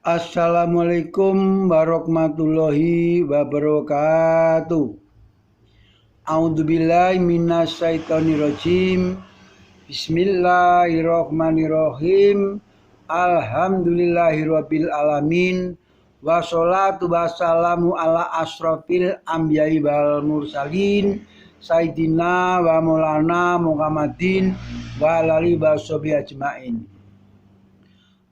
Assalamualaikum warahmatullahi wabarakatuh. A'udzubillahi minasyaitonirrajim. Bismillahirrahmanirrahim. Alhamdulillahirabbil alamin. Wassalatu wassalamu ala asrofil anbiya'i wal mursalin Sayyidina wa maulana Muhammadin wa alihi washabihi ajmain.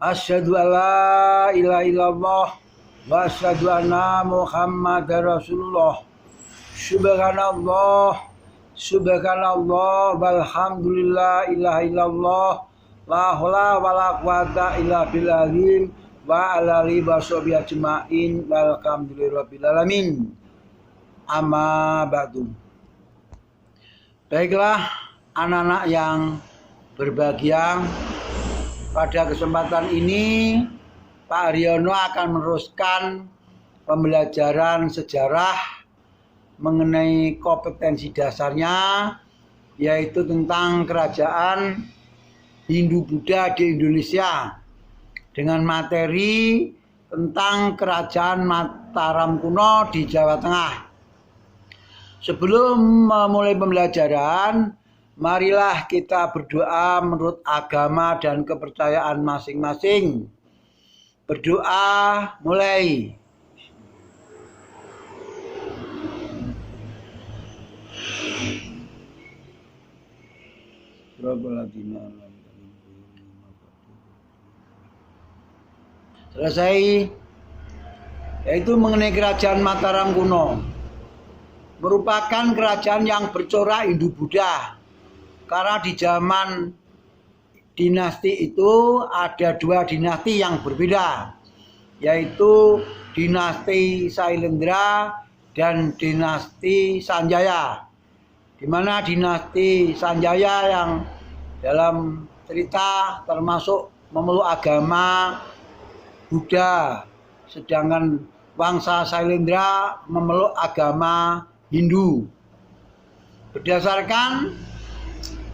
Asyhadu alla ilaha illallah wa asyhadu anna Muhammadar Rasulullah. Subhanallah, subhanallah, walhamdulillah, ilaha illallah, la haula wala quwata illa billahil wa ala alihi washabihi ajmain walhamdulillahirabbil alamin. Amma ba'du. Baiklah anak-anak yang berbahagia, pada kesempatan ini Pak Haryono akan meneruskan pembelajaran sejarah mengenai kompetensi dasarnya, yaitu tentang kerajaan Hindu-Buddha di Indonesia dengan materi tentang kerajaan Mataram kuno di Jawa Tengah. Sebelum memulai pembelajaran, marilah kita berdoa menurut agama dan kepercayaan masing-masing. Berdoa mulai. Selesai. Yaitu mengenai kerajaan Mataram kuno. Merupakan kerajaan yang bercorak Hindu-Buddha. Karena di zaman dinasti itu ada dua dinasti yang berbeda, yaitu dinasti Sailendra dan dinasti Sanjaya. Di mana dinasti Sanjaya yang dalam cerita termasuk memeluk agama Buddha, sedangkan bangsa Sailendra memeluk agama Hindu. Berdasarkan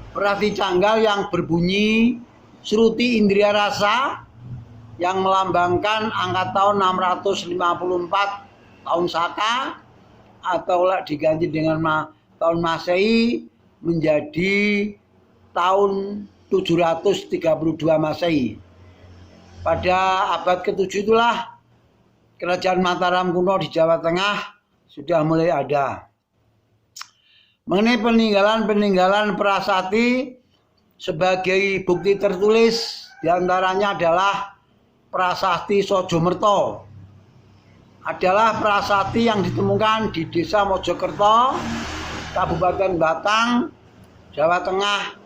Prati Canggal yang berbunyi Sruti Indriya Rasa yang melambangkan angka tahun 654 tahun Saka atau diganti dengan tahun Masehi menjadi tahun 732 Masehi. Pada abad ke-7 itulah kerajaan Mataram kuno di Jawa Tengah sudah mulai ada. Mengenai peninggalan prasasti sebagai bukti tertulis diantaranya adalah prasasti Sojomerto. Adalah prasasti yang ditemukan di Desa Mojokerto, Kabupaten Batang, Jawa Tengah.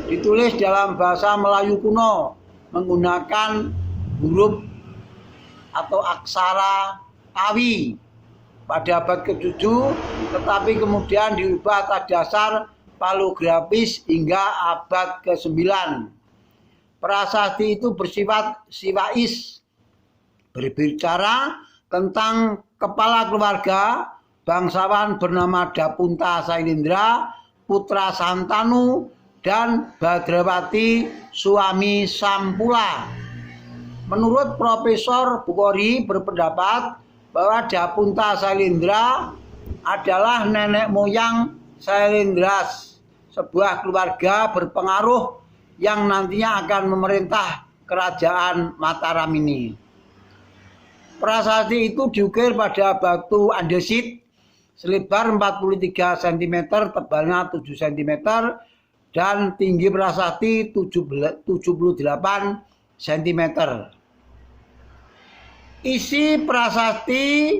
Ditulis dalam bahasa Melayu kuno menggunakan huruf atau aksara Kawi pada abad ke-7, tetapi kemudian diubah atas dasar paleografis hingga abad ke-9. Prasasti itu bersifat siwais, berbicara tentang kepala keluarga bangsawan bernama Dapunta Sailendra, putra Santanu, dan Badrawati suami Sampula. Menurut Profesor Bukhari berpendapat bahwa Dapunta Sailendra adalah nenek moyang Sailendras, sebuah keluarga berpengaruh yang nantinya akan memerintah kerajaan Mataram ini. Prasasti itu diukir pada batu andesit selebar 43 cm, tebalnya 7 cm, dan tinggi prasasti 78 cm. Isi prasasti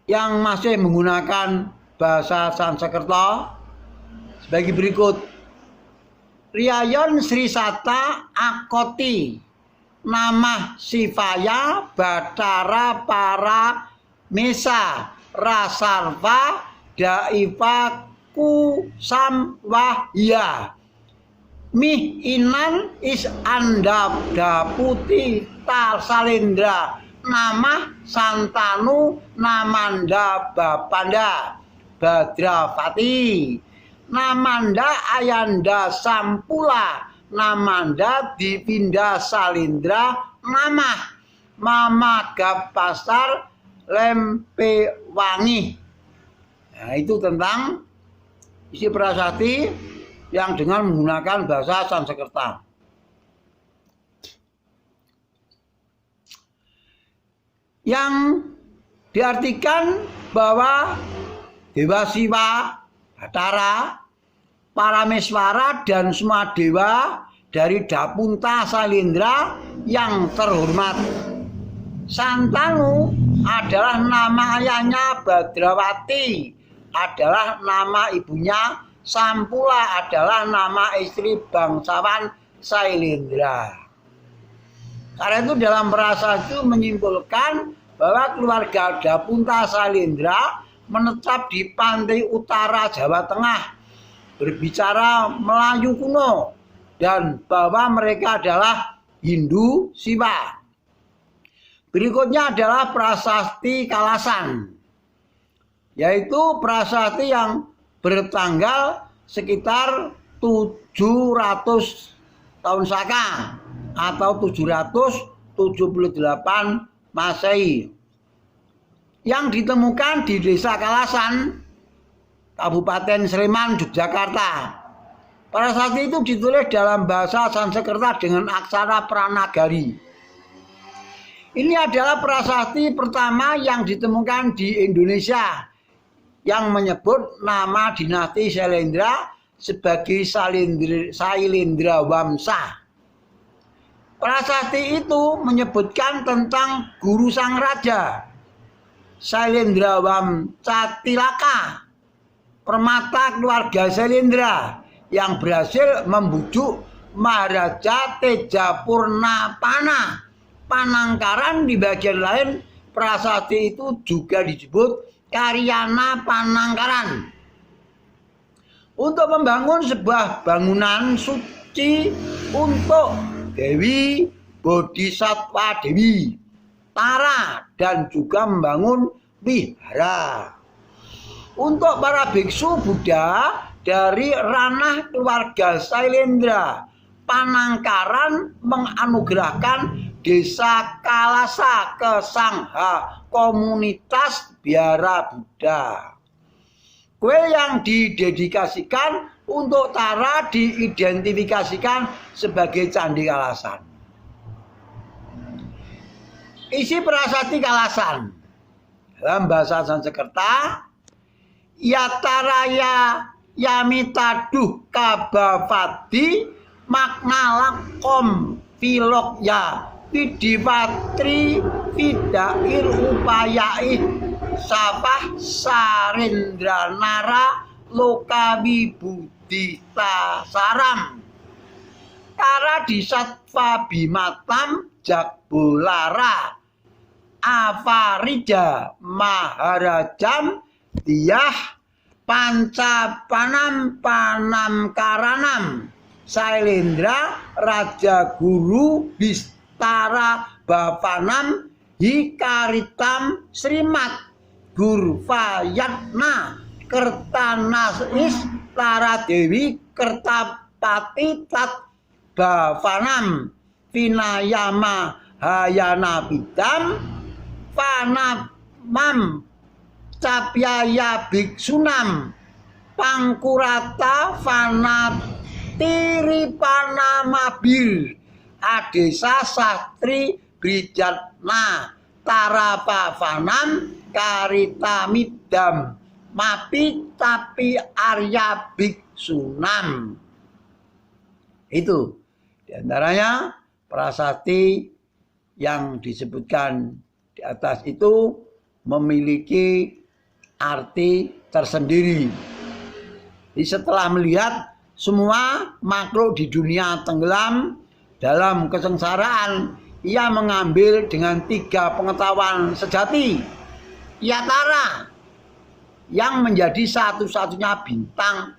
yang masih menggunakan bahasa Sanskerta sebagai berikut. Riayon Sri Sata Akoti Namah Sivaya Batara Para Mesa Rasarva Daiva Kusamwahya Mih Inan Is Andap Daputi Salendra Namah Santanu Namanda Bapanda Badravati Namanda Ayanda Sampula Namanda Divinda Salindra Namah Mamagapasar Lempewangi. Nah, itu tentang isi prasasti yang dengan menggunakan bahasa Sanskerta. Yang diartikan bahwa Dewa Siwa, Batara, Parameswara dan semua dewa dari Dapunta Sailendra yang terhormat. Santanu adalah nama ayahnya, Badrawati adalah nama ibunya, Sampula adalah nama istri bangsawan Sailendra. Karena itu dalam prasasti itu menyimpulkan bahwa keluarga Dapunta Sailendra menetap di pantai utara Jawa Tengah, berbicara Melayu kuno, dan bahwa mereka adalah Hindu Siwa. Berikutnya adalah prasasti Kalasan, yaitu prasasti yang bertanggal sekitar 700 tahun Saka atau 778 Masehi, yang ditemukan di Desa Kalasan, Kabupaten Sleman, Yogyakarta. Prasasti itu ditulis dalam bahasa Sanskerta dengan aksara Pranagari. Ini adalah prasasti pertama yang ditemukan di Indonesia yang menyebut nama dinasti Sailendra sebagai Sailendra Wamsa. Prasasti itu menyebutkan tentang guru sang raja, Sailendra Wamsatilaka, permata keluarga Sailendra yang berhasil membujuk Maharaja Tejapurnapana Panangkaran. Di bagian lain prasasti itu juga disebut Karyana Panangkaran, untuk membangun sebuah bangunan suci untuk Dewi Bodhisattva Dewi Tara dan juga membangun wihara untuk para biksu Buddha dari ranah keluarga Sailendra. Panangkaran menganugerahkan Desa Kalasa ke Sangha Komunitas Biara Buddha. Kue yang didedikasikan untuk Tara diidentifikasikan sebagai Candi Kalasan. Isi prasasti Kalasan dalam bahasa Sanskerta, Yataraya Yamitaduh Kabavadi makna lakom filokya Vidivatri Vidair Upayai Sapah Sarendra Nara Lokawi Budita Saram Tara Disatva Bimatam Jakbolara Avarija Maharajam Diyah Pancapanam Panamkaranam Sailendra Raja Guru Bistara Bapanam Hikaritam Srimat Gurvayatna Kertanas Tara Dewi Kertapati Tat Bavanam Vinayama Hayana Bidam Panamam Capyaya Biksunam Pangkurata Vanatiri Panamabir Adesa Sastri Brijatna Tarapavanam Karitamidam Mapi Tapi Arya Biksunam. Itu diantaranya prasasti yang disebutkan di atas itu memiliki arti tersendiri. Jadi setelah melihat semua makhluk di dunia tenggelam dalam kesengsaraan, ia mengambil dengan 3 pengetahuan sejati. Yatara yang menjadi satu-satunya bintang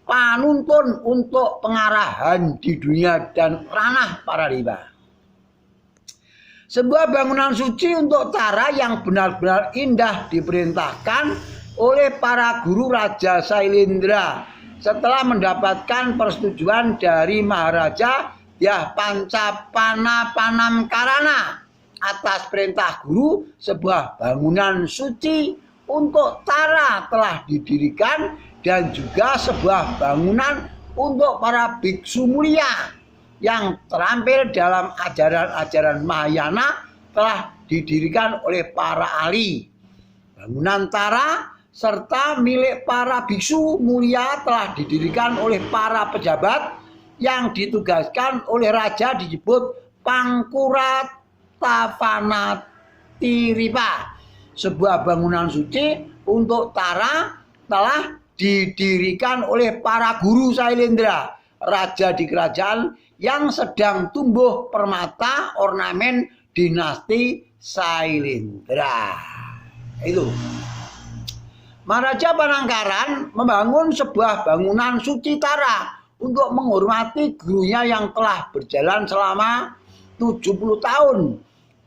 panuntun untuk pengarahan di dunia dan ranah para dewa. Sebuah bangunan suci untuk Tara yang benar-benar indah diperintahkan oleh para guru Raja Sailendra setelah mendapatkan persetujuan dari Maharaja Yah Pancapana Panamkarana atas perintah guru sebuah bangunan suci untuk Tara telah didirikan dan juga sebuah bangunan untuk para biksu mulia yang terampil dalam ajaran-ajaran Mahayana telah didirikan oleh para ahli. Bangunan Tara serta milik para biksu mulia telah didirikan oleh para pejabat yang ditugaskan oleh raja disebut Pangkuratavana-tiripa. Sebuah bangunan suci untuk Tara telah didirikan oleh para guru Sailendra, raja di kerajaan yang sedang tumbuh permata ornamen dinasti Sailendra. Itu. Maharaja Panangkaran membangun sebuah bangunan suci Tara untuk menghormati gurunya yang telah berjalan selama 70 tahun.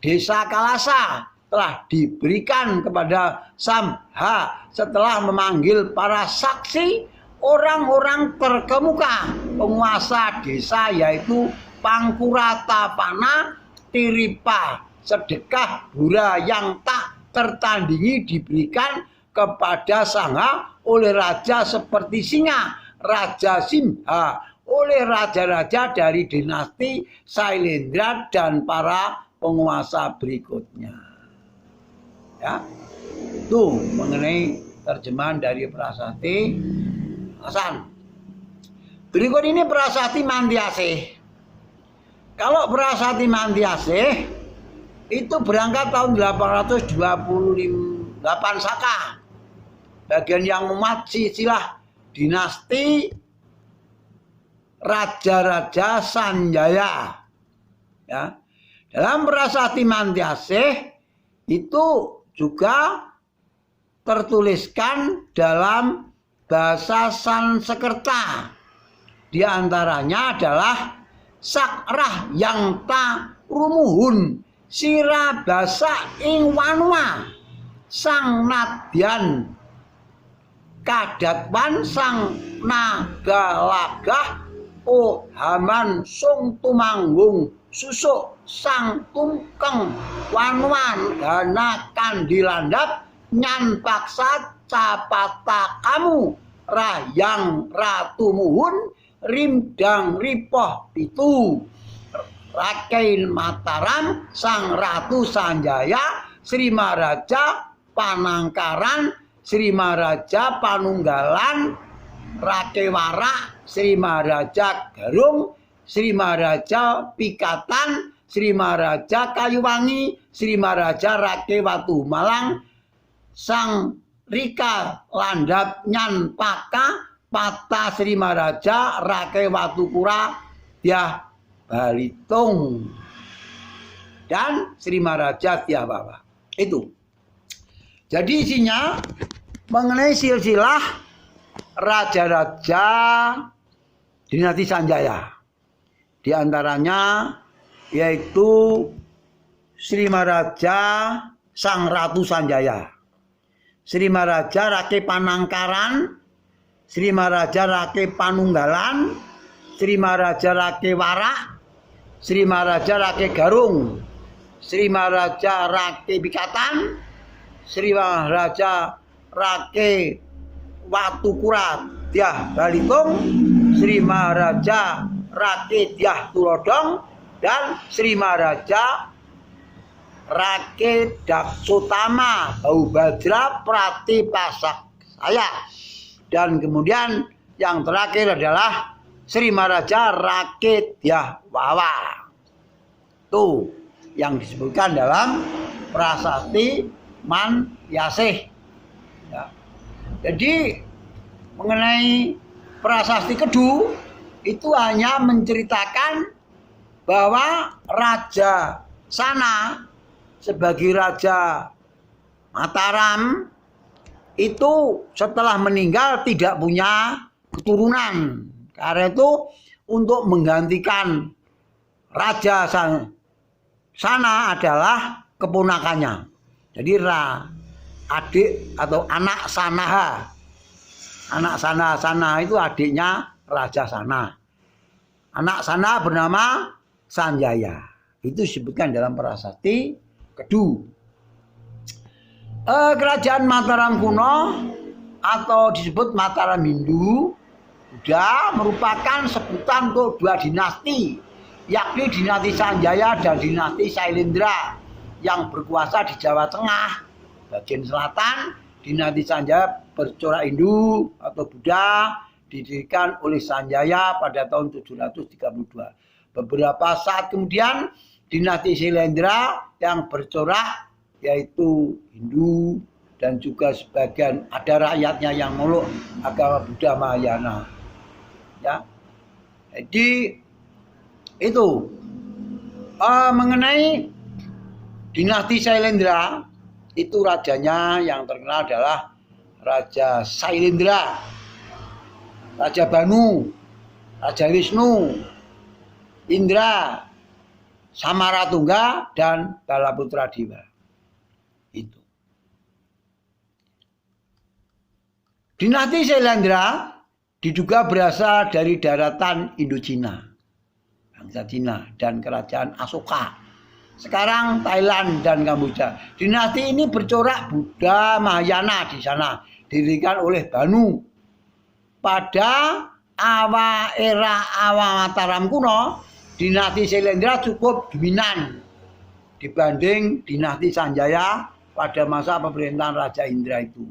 Desa Kalasa telah diberikan kepada Samha setelah memanggil para saksi orang-orang terkemuka penguasa desa yaitu Pangkuratavana-tiripa. Sedekah bura yang tak tertandingi diberikan kepada Sangha oleh raja seperti Singa, Raja Simha, oleh raja-raja dari dinasti Sailendra dan para penguasa berikutnya. Ya, itu mengenai terjemahan dari Prasasti Hasan. Berikut ini Prasasti Mantiasih. Kalau Prasasti Mantiasih itu berangkat tahun 828 Saka. Bagian yang memuat silsilah dinasti Raja-Raja Sanjaya. Ya. Dalam Prasasti Mantiasih itu juga tertuliskan dalam bahasa Sanskerta. Di antaranya adalah sakrah yang ta rumuhun sira basa ing wanua sang nadyan kadatwan sang nagalagah o haman sung tumanggung susuk sang tungkeng wanwan dana kandilandap nyan paksa capata kamu rayang ratu muhun rimdang ripoh pitu Rakein Mataram sang ratu Sanjaya Sri Maharaja Panangkaran Sri Maharaja Panunggalan Rakewara Sri Maharaja Garung Sri Maharaja Pikatan, Sri Maharaja Kayuwangi, Sri Maharaja Rakewatu Malang, Sang Rika Landap Nyan Paka, Pata Sri Maharaja Rakewatu Pura Dyah Balitung, dan Sri Maharaja Dyah Wawa. Itu. Jadi isinya mengenai silsilah raja-raja dinasti Sanjaya. Di antaranya yaitu Sri Maharaja Sang Ratu Sanjaya, Sri Maharaja Rake Panangkaran, Sri Maharaja Rake Panunggalan, Sri Maharaja Rake Wara, Sri Maharaja Rake Garung, Sri Maharaja Rake Pikatan, Sri Maharaja Rake Watukura Dyah Balitung, Sri Maharaja Rake Dyah Tulodong, dan Sri Maharaja Rake Daksutama Baubadra Prati Pasak saya. Dan kemudian yang terakhir adalah Sri Maharaja Rake Dyah Wawa. Itu yang disebutkan dalam Prasasti Mantiasih. Ya. Jadi mengenai Prasasti Kedu itu hanya menceritakan bahwa Raja Sana sebagai Raja Mataram itu setelah meninggal tidak punya keturunan. Karena itu untuk menggantikan Raja Sana adalah keponakannya. Jadi adik atau anak Sanaha. Anak Sana itu adiknya Raja Sana. Anak Sana bernama Sanjaya. Itu disebutkan dalam Prasasti Kedu. Kerajaan Mataram kuno atau disebut Mataram Hindu Buddha merupakan sebutan untuk dua dinasti, yakni dinasti Sanjaya dan dinasti Sailendra yang berkuasa di Jawa Tengah bagian selatan. Dinasti Sanjaya bercorak Hindu atau Buddha didirikan oleh Sanjaya pada tahun 732. Beberapa saat kemudian dinasti Sailendra yang bercorak yaitu Hindu dan juga sebagian ada rakyatnya yang meluk agama Buddha Mahayana. Ya, jadi itu mengenai dinasti Sailendra itu rajanya yang terkenal adalah Raja Sailendra, Raja Banu, Raja Wisnu, Indra, Samaratungga dan Balaputra Dewa. Itu. Dinasti Sailendra diduga berasal dari daratan Indochina, bangsa Cina dan kerajaan Asoka. Sekarang Thailand dan Kamboja. Dinasti ini bercorak Buddha Mahayana di sana, didirikan oleh Banu. Pada era awal Mataram kuno, dinasti Sailendra cukup dominan dibanding dinasti Sanjaya pada masa pemerintahan Raja Indra itu.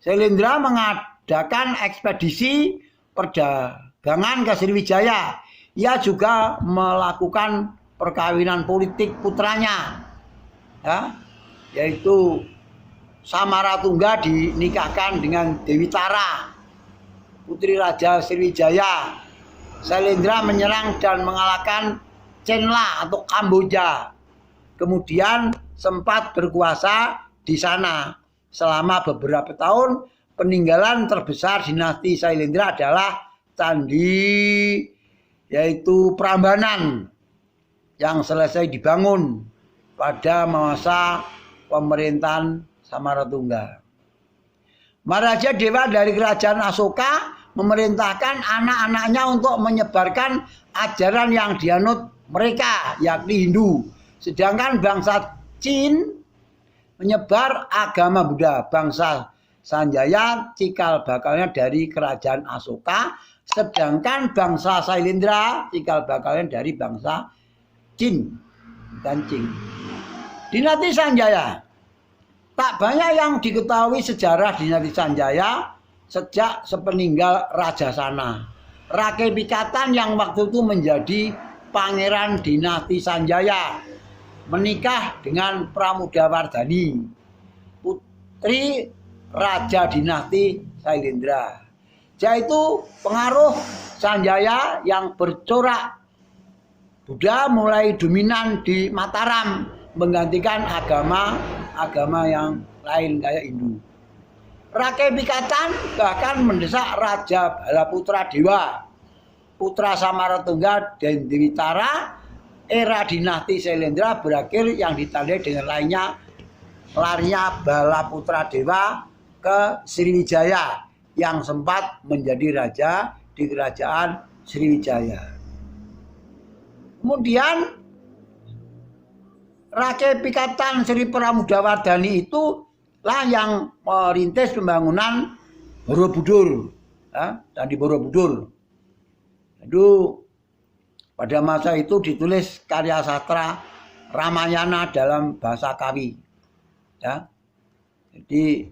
Sailendra mengadakan ekspedisi perdagangan ke Sriwijaya. Ia juga melakukan perkawinan politik putranya, ya, yaitu Samaratungga dinikahkan dengan Dewi Tara, putri Raja Sriwijaya. Sailendra menyerang dan mengalahkan Chenla atau Kamboja. Kemudian sempat berkuasa di sana selama beberapa tahun. Peninggalan terbesar dinasti Sailendra adalah candi yaitu Prambanan yang selesai dibangun pada masa pemerintahan Samaratungga. Maharaja Dewa dari kerajaan Asoka memerintahkan anak-anaknya untuk menyebarkan ajaran yang dianut mereka, yakni Hindu. Sedangkan bangsa Chin menyebar agama Buddha. Bangsa Sanjaya cikal bakalnya dari kerajaan Asoka, sedangkan bangsa Sailendra cikal bakalnya dari bangsa Chin dan Qing. Dinasti Sanjaya. Tak banyak yang diketahui sejarah dinasti Sanjaya sejak sepeninggal Raja Sana. Rakai Pikatan yang waktu itu menjadi pangeran dinasti Sanjaya menikah dengan Pramudawardhani, putri Raja dinasti Sailendra. Yaitu pengaruh Sanjaya yang bercorak Buddha mulai dominan di Mataram, menggantikan agama yang lain kayak Hindu. Rakai Pikatan bahkan mendesak Raja Balaputra Dewa, putra Samaratungga dan Dewi Tara. Era dinasti Sailendra berakhir yang ditandai dengan larinya Balaputra Dewa ke Sriwijaya yang sempat menjadi raja di kerajaan Sriwijaya. Kemudian Rakai Pikatan Sri Pramudawardhani itu lah yang merintis pembangunan Borobudur, ya, Candi Borobudur. Itu pada masa itu ditulis karya sastra Ramayana dalam bahasa Kawi, ya. Jadi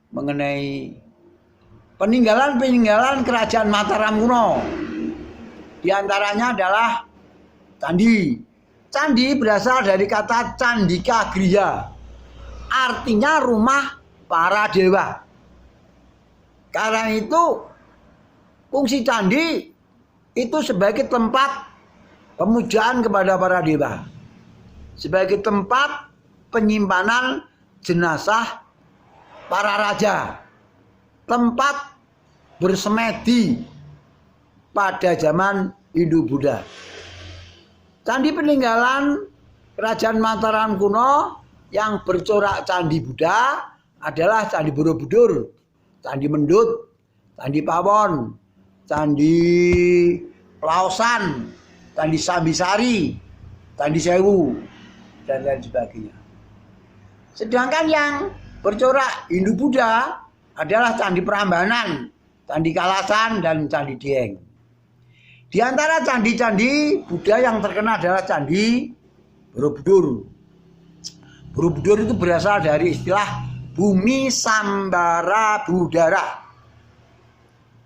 mengenai peninggalan kerajaan Mataram kuno, diantaranya adalah candi. Candi berasal dari kata Candika Griya, artinya rumah para dewa. Karena itu fungsi candi itu sebagai tempat pemujaan kepada para dewa, sebagai tempat penyimpanan jenazah para raja, tempat bersemedi pada zaman Hindu-Buddha. Candi peninggalan kerajaan Mataram kuno yang bercorak candi Buddha adalah Candi Borobudur, Candi Mendut, Candi Pawon, Candi Plaosan, Candi Sambisari, Candi Sewu, dan lain sebagainya. Sedangkan yang bercorak Hindu-Buddha adalah Candi Prambanan, Candi Kalasan, dan Candi Dieng. Di antara candi-candi Buddha yang terkenal adalah Candi Borobudur. Borobudur itu berasal dari istilah Bumi Sambara Budara,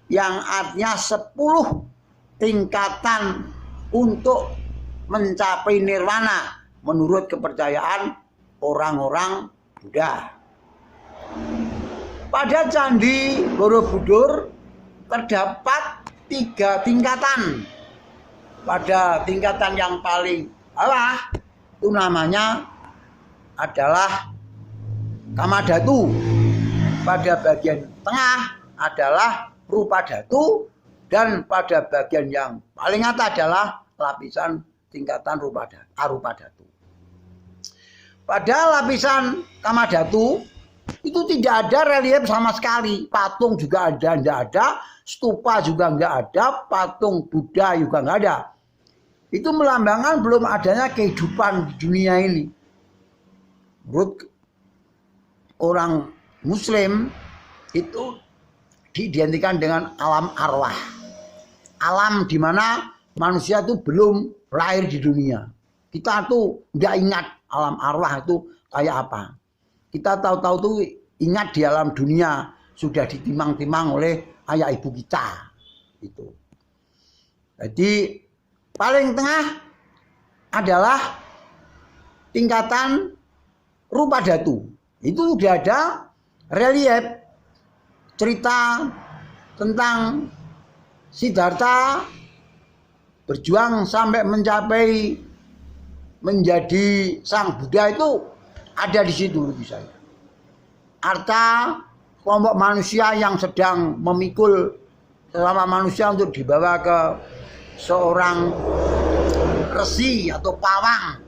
yang artinya 10 tingkatan untuk mencapai nirwana menurut kepercayaan orang-orang Buddha. Pada Candi Borobudur terdapat 3 tingkatan. Pada tingkatan yang paling bawah itu namanya adalah Kamadhatu. Pada bagian tengah adalah Rupadhatu, dan pada bagian yang paling atas adalah lapisan tingkatan Arupadhatu. Pada lapisan Kamadhatu itu tidak ada relief sama sekali, patung juga tidak ada, stupa juga nggak ada, patung Buddha juga nggak ada. Itu melambangkan belum adanya kehidupan di dunia ini. Menurut orang Muslim itu diidentikan dengan alam arwah, alam di mana manusia itu belum lahir di dunia. Kita tuh nggak ingat alam arwah itu kayak apa. Kita tahu-tahu tuh ingat di alam dunia sudah ditimang-timang oleh ayah ibu kita. Itu. Jadi paling tengah adalah tingkatan Rupadhatu. Itu sudah ada relief cerita tentang Siddhartha berjuang sampai mencapai menjadi sang Buddha, itu ada di situ bisa. Arta kelompok manusia yang sedang memikul sesama manusia untuk dibawa ke seorang resi atau pawang.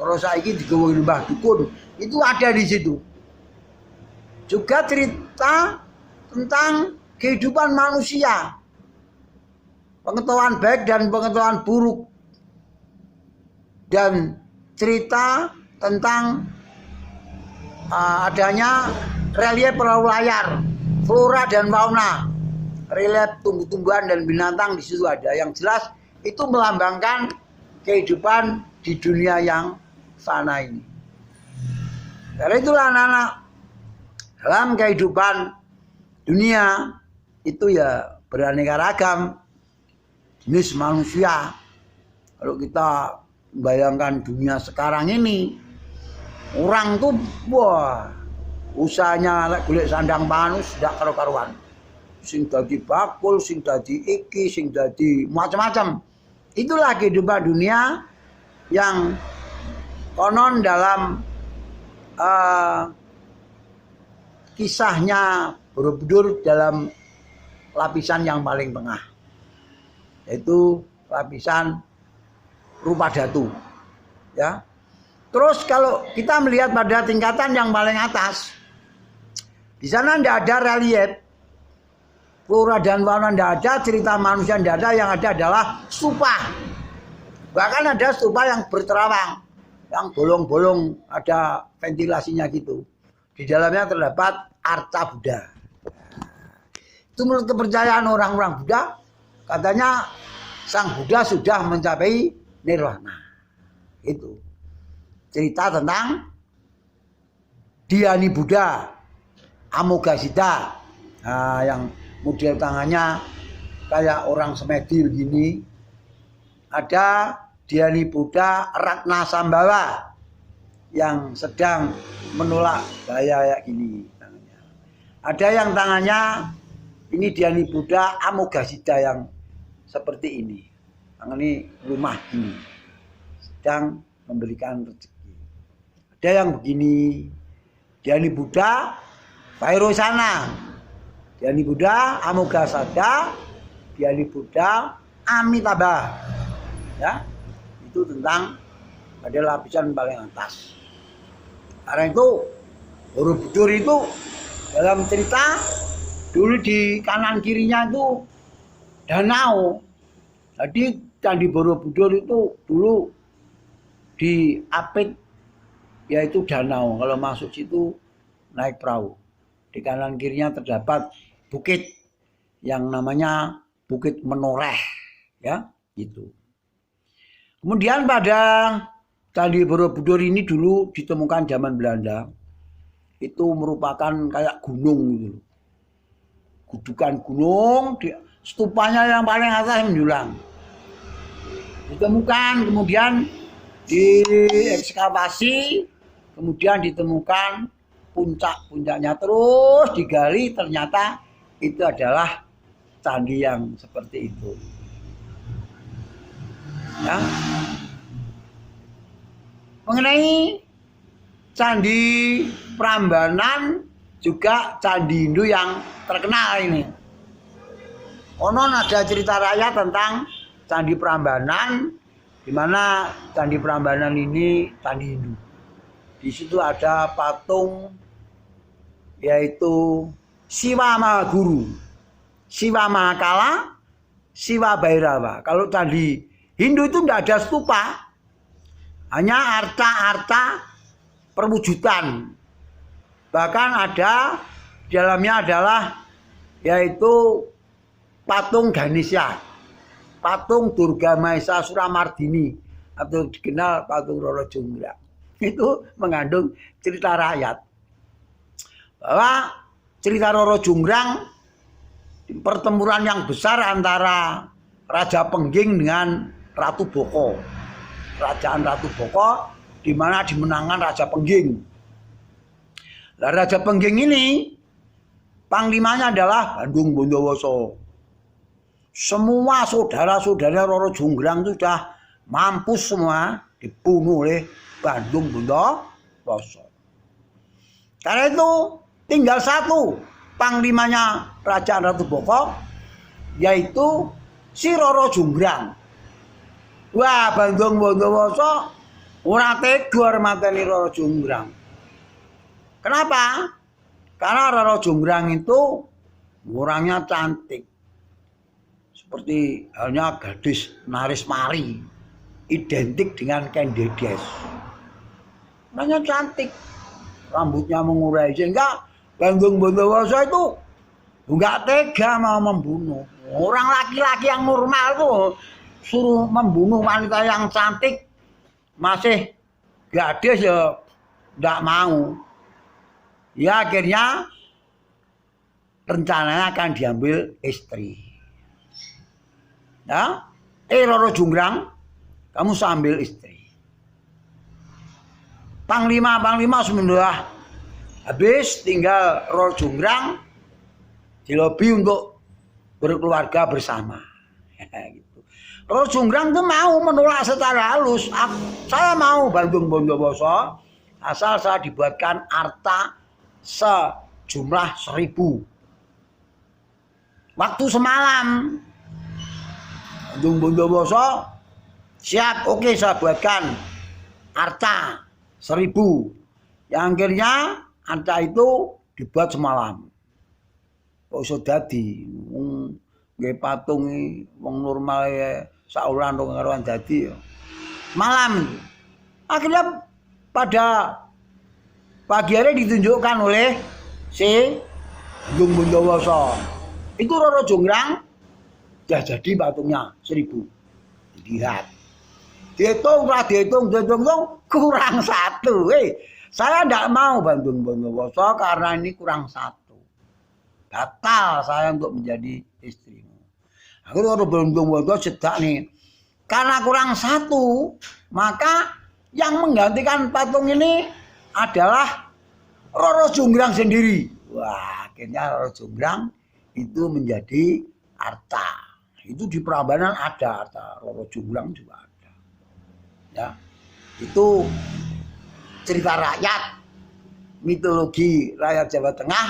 Kalau saiki digawe Mbah Dukun, itu ada di situ. Juga cerita tentang kehidupan manusia, pengetahuan baik dan pengetahuan buruk, dan cerita tentang adanya relief perahu layar, flora dan fauna, relief tumbuh-tumbuhan dan binatang di situ ada. Yang jelas itu melambangkan kehidupan di dunia yang fana ini. Karena itulah anak-anak, dalam kehidupan dunia itu ya beraneka ragam jenis manusia. Kalau kita bayangkan dunia sekarang ini, orang tuh wah usahanya golek sandang panus tidak karu-karuan. Sing dadi bakul, sing dadi iki, sing dadi macam-macam. Itulah kehidupan dunia yang konon dalam kisahnya Borobudur dalam lapisan yang paling tengah, yaitu lapisan Rupadhatu. Ya. Terus kalau kita melihat pada tingkatan yang paling atas, di sana tidak ada relief, flora dan fauna tidak ada, cerita manusia tidak ada, yang ada adalah stupa. Bahkan ada stupa yang berterawang, yang bolong-bolong, ada ventilasinya gitu. Di dalamnya terdapat arca Buddha. Itu menurut kepercayaan orang-orang Buddha, katanya sang Buddha sudah mencapai nirwana. Itu cerita tentang Dhyani Buddha, Amoghasiddha. Nah, yang model tangannya kayak orang semedi begini. Ada Dhyani Buddha Ratnasambhava yang sedang menolak bahaya kayak gini tangannya. Ada yang tangannya ini Dhyani Buddha Amoghasiddha yang seperti ini. Tangan ini rumah ini sedang memberikan rezeki. Ada yang begini, Dhyani Buddha Vairosana, Dhyani Buddha Amoghasiddha, Dhyani Buddha Amitabha. Ya, itu tentang pada lapisan paling atas. Karena itu Borobudur itu dalam cerita dulu di kanan kirinya itu danau. Jadi Candi Borobudur itu dulu diapit, yaitu danau. Kalau masuk situ naik perahu. Di kanan kirinya terdapat bukit yang namanya Bukit Menoreh, ya, gitu. Kemudian pada Candi Borobudur ini dulu ditemukan zaman Belanda. Itu merupakan kayak gunung gitu. Gudukan gunung, stupanya yang paling atas menjulang. Ditemukan, kemudian diekskavasi, kemudian ditemukan puncak-puncaknya, terus digali, ternyata itu adalah candi yang seperti itu. Ya. Mengenai Candi Prambanan, juga candi Hindu yang terkenal ini. Konon ada cerita rakyat tentang Candi Prambanan, di mana Candi Prambanan ini candi Hindu. Di situ ada patung, yaitu Siwa Mahaguru, Siwa Mahakala, Siwa Bhairava. Kalau candi Hindu itu tidak ada stupa, hanya arca-arca perwujudan. Bahkan ada di dalamnya adalah yaitu patung Ganesha, patung Durga Mahesa Suramardini, atau dikenal patung Roro Jonggrang. Itu mengandung cerita rakyat bahwa cerita Roro Jonggrang, pertempuran yang besar antara Raja Pengging dengan Ratu Boko, kerajaan Ratu Boko, di mana dimenangkan Raja Pengging. Nah, Raja Pengging ini panglimanya adalah Bandung Bondowoso. Semua saudara-saudara Roro Jonggrang sudah mampus semua, dibunuh oleh Bandung Bondowoso. Karena itu tinggal satu panglimanya Kerajaan Ratu Boko, yaitu si Roro Jonggrang. Wah, Bandung Bondowoso ora tega mateni Roro Jonggrang. Kenapa? Karena Roro Jonggrang itu orangnya cantik. Seperti halnya gadis Narismari, identik dengan Kendedes. Orangnya cantik, rambutnya mengurai, sehingga Bandung Bondowoso itu enggak tega mau membunuh. Orang laki-laki yang normal tuh suruh membunuh wanita yang cantik, masih gadis ya enggak mau. Ya akhirnya rencananya akan diambil istri. Ya, Roro Jonggrang, kamu sambil istri. Panglima sudah habis, tinggal Roro Jonggrang dilobi untuk berkeluarga bersama. Gitu. Roro Jonggrang tuh mau menolak secara halus. Saya mau Bandung Bondowoso, asal saya dibuatkan harta sejumlah 1000. Waktu semalam Bandung Bondowoso siap, oke, saya buatkan harta 1000. Yang akhirnya harta itu dibuat semalam. Kok iso dadi wong nggih patung wong normal ya saulan rong karuan dadi ya. Malam. Akhirnya pada pagi hari ditunjukkan oleh si Bandung Bondowoso. Itu Roro Jonggrang sudah jadi patungnya 1000. Dilihat. Dihitung kurang 1. Saya tidak mau Bandung Bondowoso karena ini kurang 1. Batal saya untuk menjadi istrimu. Akhirnya Bandung Bondowoso cedak nih. Karena kurang 1, maka yang menggantikan patung ini adalah Roro Jonggrang sendiri. Wah, akhirnya Roro Jonggrang itu menjadi harta. Itu di Prambanan ada harta, Roro Jonggrang juga ada. Ya, itu cerita rakyat, mitologi rakyat Jawa Tengah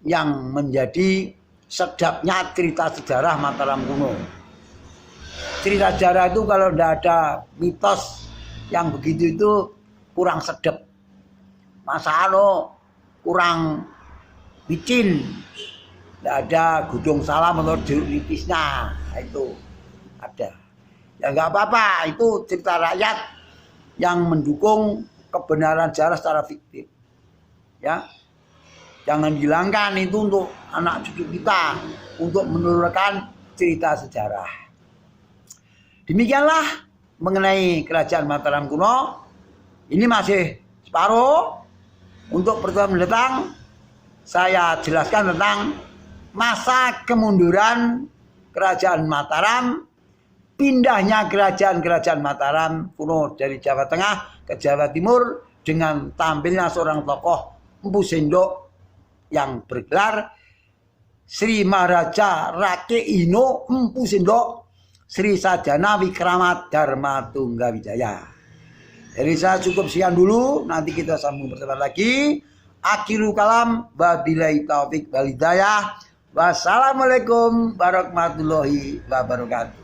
yang menjadi sedapnya cerita sejarah Mataram kuno. Cerita sejarah itu kalau tidak ada mitos yang begitu itu kurang sedap. Masa kurang micin. Tidak ada Gudong Salam atau jeruk nipisnya, itu ada. Ya nggak apa-apa, itu cerita rakyat yang mendukung kebenaran sejarah secara fiktif. Ya, jangan hilangkan itu untuk anak cucu kita, untuk menelurkan cerita sejarah. Demikianlah mengenai kerajaan Mataram kuno. Ini masih separuh. Untuk pertemuan mendatang saya jelaskan tentang masa kemunduran kerajaan Mataram, pindahnya kerajaan-kerajaan Mataram kuno dari Jawa Tengah ke Jawa Timur dengan tampilnya seorang tokoh Empu Sendok yang bergelar Sri Maharaja Rake Ino Empu Sendok Sri Sajana Wikramat Dharma Tunggawijaya. Jadi saya cukup sekian dulu, nanti kita sambung pertemuan lagi. Akhirul kalam, wabillahi taufik wal hidayah. Wassalamualaikum warahmatullahi wabarakatuh.